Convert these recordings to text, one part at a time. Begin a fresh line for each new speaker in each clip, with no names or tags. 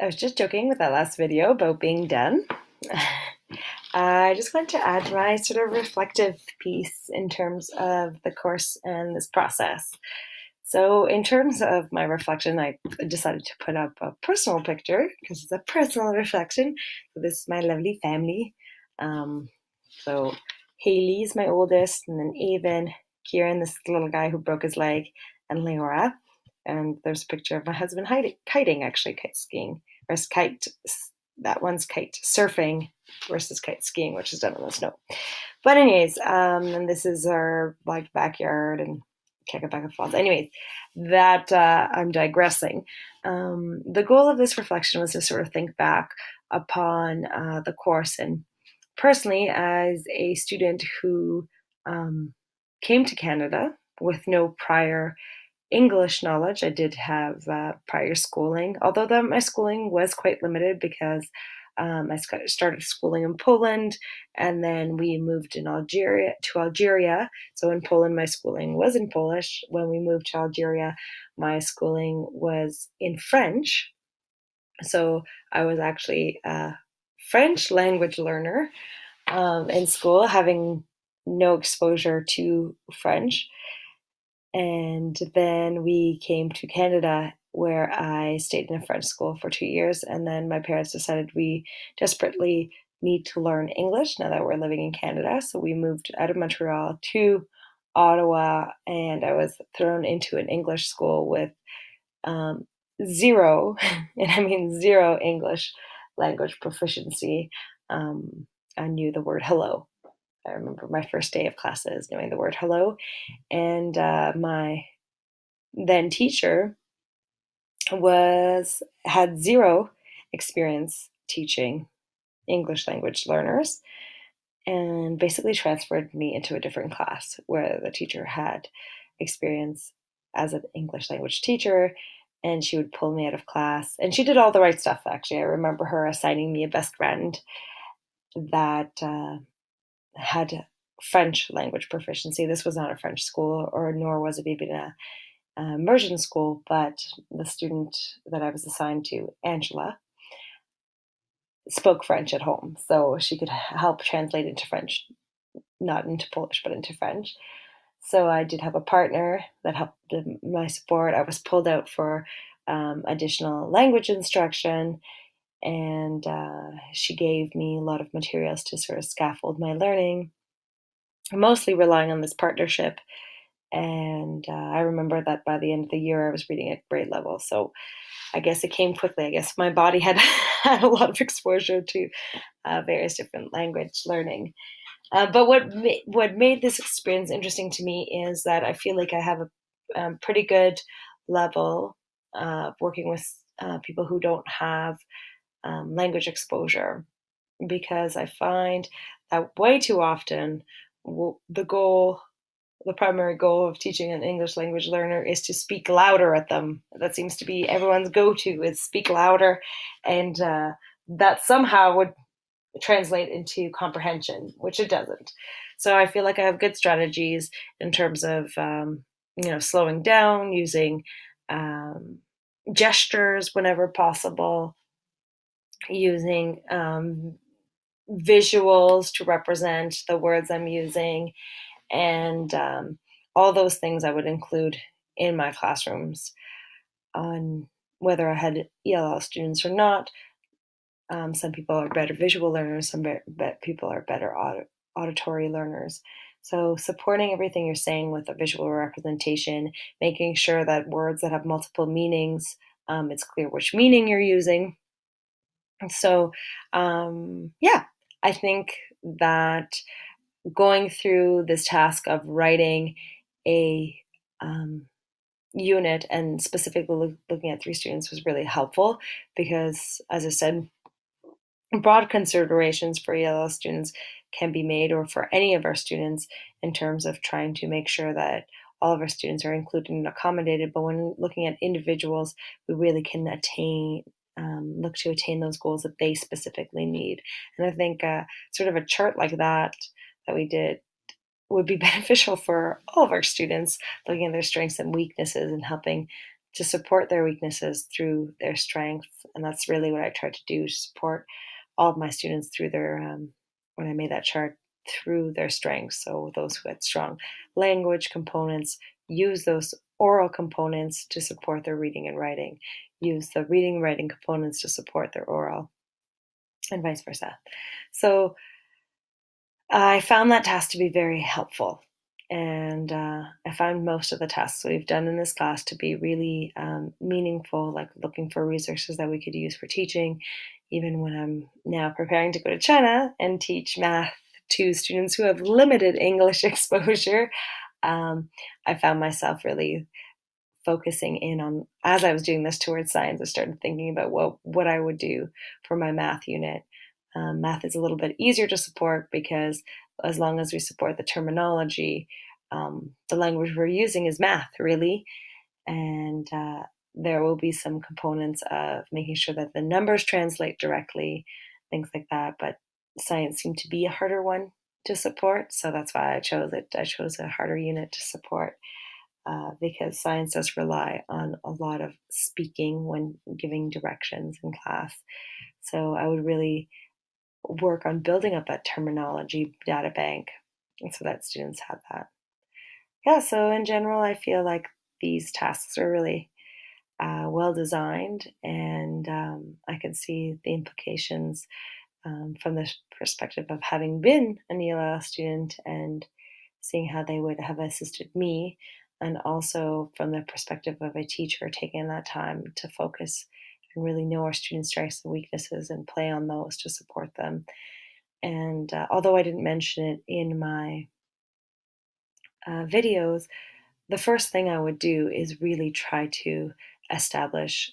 I was just joking with that last video about being done. I just want to add my sort of reflective piece in terms of the course and this process. So, in terms of my reflection, I decided to put up a personal picture because it's a personal reflection. So, this is my lovely family. Um, so, Haley's my oldest, and then Avon, Kieran, this little guy who broke his leg, and Leora. And there's a picture of my husband kiting, actually, kite skiing, or kite. That one's kite surfing versus kite skiing, which is done in the snow. But anyways, and this is our like backyard and Kekapaca Falls. Anyways, that I'm digressing. The goal of this reflection was to sort of think back upon the course, and personally, as a student who came to Canada with no prior English knowledge. I did have prior schooling, although my schooling was quite limited because I started schooling in Poland, and then we moved in Algeria. So in Poland, my schooling was in Polish. When we moved to Algeria, my schooling was in French. So I was actually a French language learner in school, having no exposure to French. And then we came to Canada, where I stayed in a French school for 2 years. And then my parents decided we desperately need to learn English now that we're living in Canada. So we moved out of Montreal to Ottawa, and I was thrown into an English school with zero, and I mean zero English language proficiency. I knew the word hello. I remember my first day of classes knowing the word hello. And my then teacher had zero experience teaching English language learners, and basically transferred me into a different class where the teacher had experience as an English language teacher, and she would pull me out of class. And she did all the right stuff, actually. I remember her assigning me a best friend that had French language proficiency. This was not a French school, or nor was it even a immersion school, but the student that I was assigned to, Angela, spoke French at home, so she could help translate into French, not into Polish, but into French. So I did have a partner that helped my support. I was pulled out for additional language instruction, and she gave me a lot of materials to sort of scaffold my learning, mostly relying on this partnership. And I remember that by the end of the year, I was reading at grade level. So I guess it came quickly. I guess my body had had a lot of exposure to various different language learning. But what made this experience interesting to me is that I feel like I have a pretty good level of working with people who don't have language exposure, because I find that way too often the primary goal of teaching an English language learner is to speak louder at them. That seems to be everyone's go-to, is speak louder, and that somehow would translate into comprehension, which it doesn't. So I feel like I have good strategies in terms of slowing down, using gestures whenever possible, using visuals to represent the words I'm using, and all those things I would include in my classrooms, on whether I had ELL students or not. Some people are better visual learners, some people are better auditory learners. So supporting everything you're saying with a visual representation, making sure that words that have multiple meanings, it's clear which meaning you're using. So yeah, I think that going through this task of writing a unit, and specifically looking at 3 students, was really helpful because, as I said, broad considerations for ELL students can be made, or for any of our students, in terms of trying to make sure that all of our students are included and accommodated. But when looking at individuals, we really can look to attain those goals that they specifically need. And I think sort of a chart like that we did would be beneficial for all of our students, looking at their strengths and weaknesses and helping to support their weaknesses through their strengths. And that's really what I tried to do, to support all of my students through their, when I made that chart, through their strengths. So those who had strong language components, use those oral components to support their reading and writing, use the reading and writing components to support their oral, and vice versa. So I found that task to be very helpful. And I found most of the tasks we've done in this class to be really meaningful, like looking for resources that we could use for teaching. Even when I'm now preparing to go to China and teach math to students who have limited English exposure, I found myself really focusing in on, as I was doing this towards science, I started thinking about what I would do for my math unit. Math is a little bit easier to support because as long as we support the terminology, the language we're using is math, really. And there will be some components of making sure that the numbers translate directly, things like that. But science seemed to be a harder one to support. So that's why I chose it. I chose a harder unit to support because science does rely on a lot of speaking when giving directions in class. So I would really work on building up that terminology data bank so that students have that. Yeah, so in general, I feel like these tasks are really well designed, and I can see the implications from the perspective of having been an ELL student and seeing how they would have assisted me, and also from the perspective of a teacher taking that time to focus and really know our students' strengths and weaknesses and play on those to support them. And although I didn't mention it in my videos, the first thing I would do is really try to establish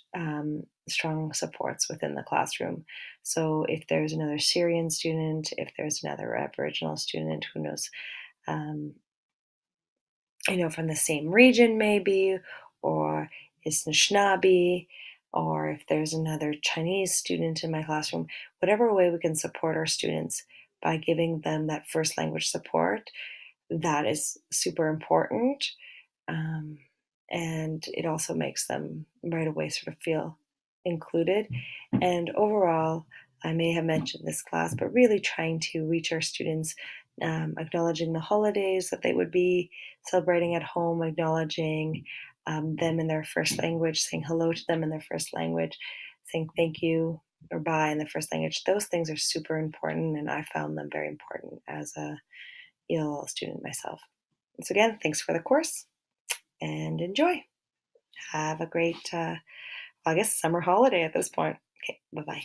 strong supports within the classroom. So if there's another Syrian student, if there's another Aboriginal student who knows, um, from the same region maybe, or is Anishinaabe, or if there's another Chinese student in my classroom, whatever way we can support our students by giving them that first language support, that is super important. Um, and it also makes them right away sort of feel included. And overall, I may have mentioned this class, but really trying to reach our students, acknowledging the holidays that they would be celebrating at home, acknowledging them in their first language, saying hello to them in their first language, saying thank you or bye in the first language. Those things are super important, and I found them very important as a ELL student myself. So again, thanks for the course and enjoy. Have a great, I guess, summer holiday at this point. Okay, bye-bye.